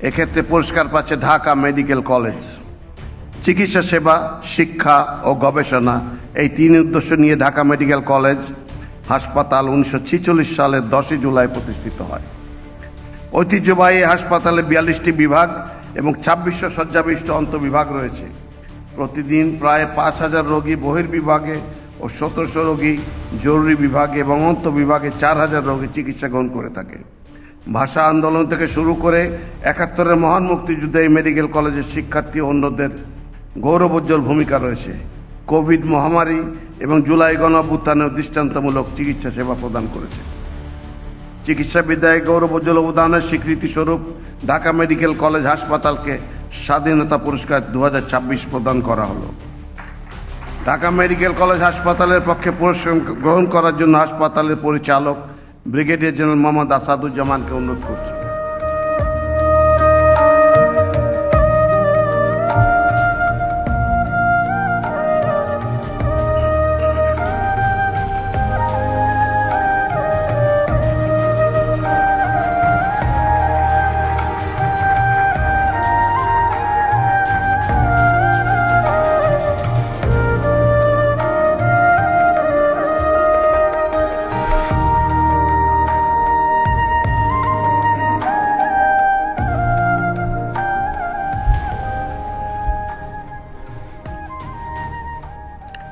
এক্ষেত্রে পুরস্কার পাচ্ছে ঢাকা মেডিকেল কলেজ। চিকিৎসা সেবা, শিক্ষা ও গবেষণা, এই তিন উদ্দেশ্য নিয়ে ঢাকা মেডিকেল কলেজ হাসপাতাল 1946 সালের 10 জুলাই প্রতিষ্ঠিত হয়। ঐতিহ্যবাহী হাসপাতালে 42টি বিভাগ এবং 2600 শয্যাবিশিষ্ট অন্তঃবিভাগ রয়েছে। প্রতিদিন প্রায় 5000 রোগী বহির্বিভাগে ও 1700 রোগী জরুরি বিভাগে এবং অন্তঃবিভাগে 4000 রোগী চিকিৎসা গ্রহণ করে থাকে। ভাষা আন্দোলন থেকে শুরু করে 71-এর মহান মুক্তিযুদ্ধে এই মেডিকেল কলেজের শিক্ষার্থী ও অন্যদের গৌরবোজ্জ্বল ভূমিকা রয়েছে। কোভিড মহামারী এবং জুলাই গণঅভ্যুত্থানেও দৃষ্টান্তমূলক চিকিৎসা সেবা প্রদান করেছে। চিকিৎসাবিদ্যায় গৌরবোজ্জ্বল অবদানের স্বীকৃতি স্বরূপ ঢাকা মেডিকেল কলেজ হাসপাতালকে স্বাধীনতা পুরস্কার 2026 প্রদান করা হলো। ঢাকা মেডিকেল কলেজ হাসপাতালের পক্ষে পুরস্কার গ্রহণ করার জন্য হাসপাতালের পরিচালক ব্রিগেডিয়ার জেনারেল মোহাম্মদ আসাদুজ্জামানকে অনুরোধ করছি।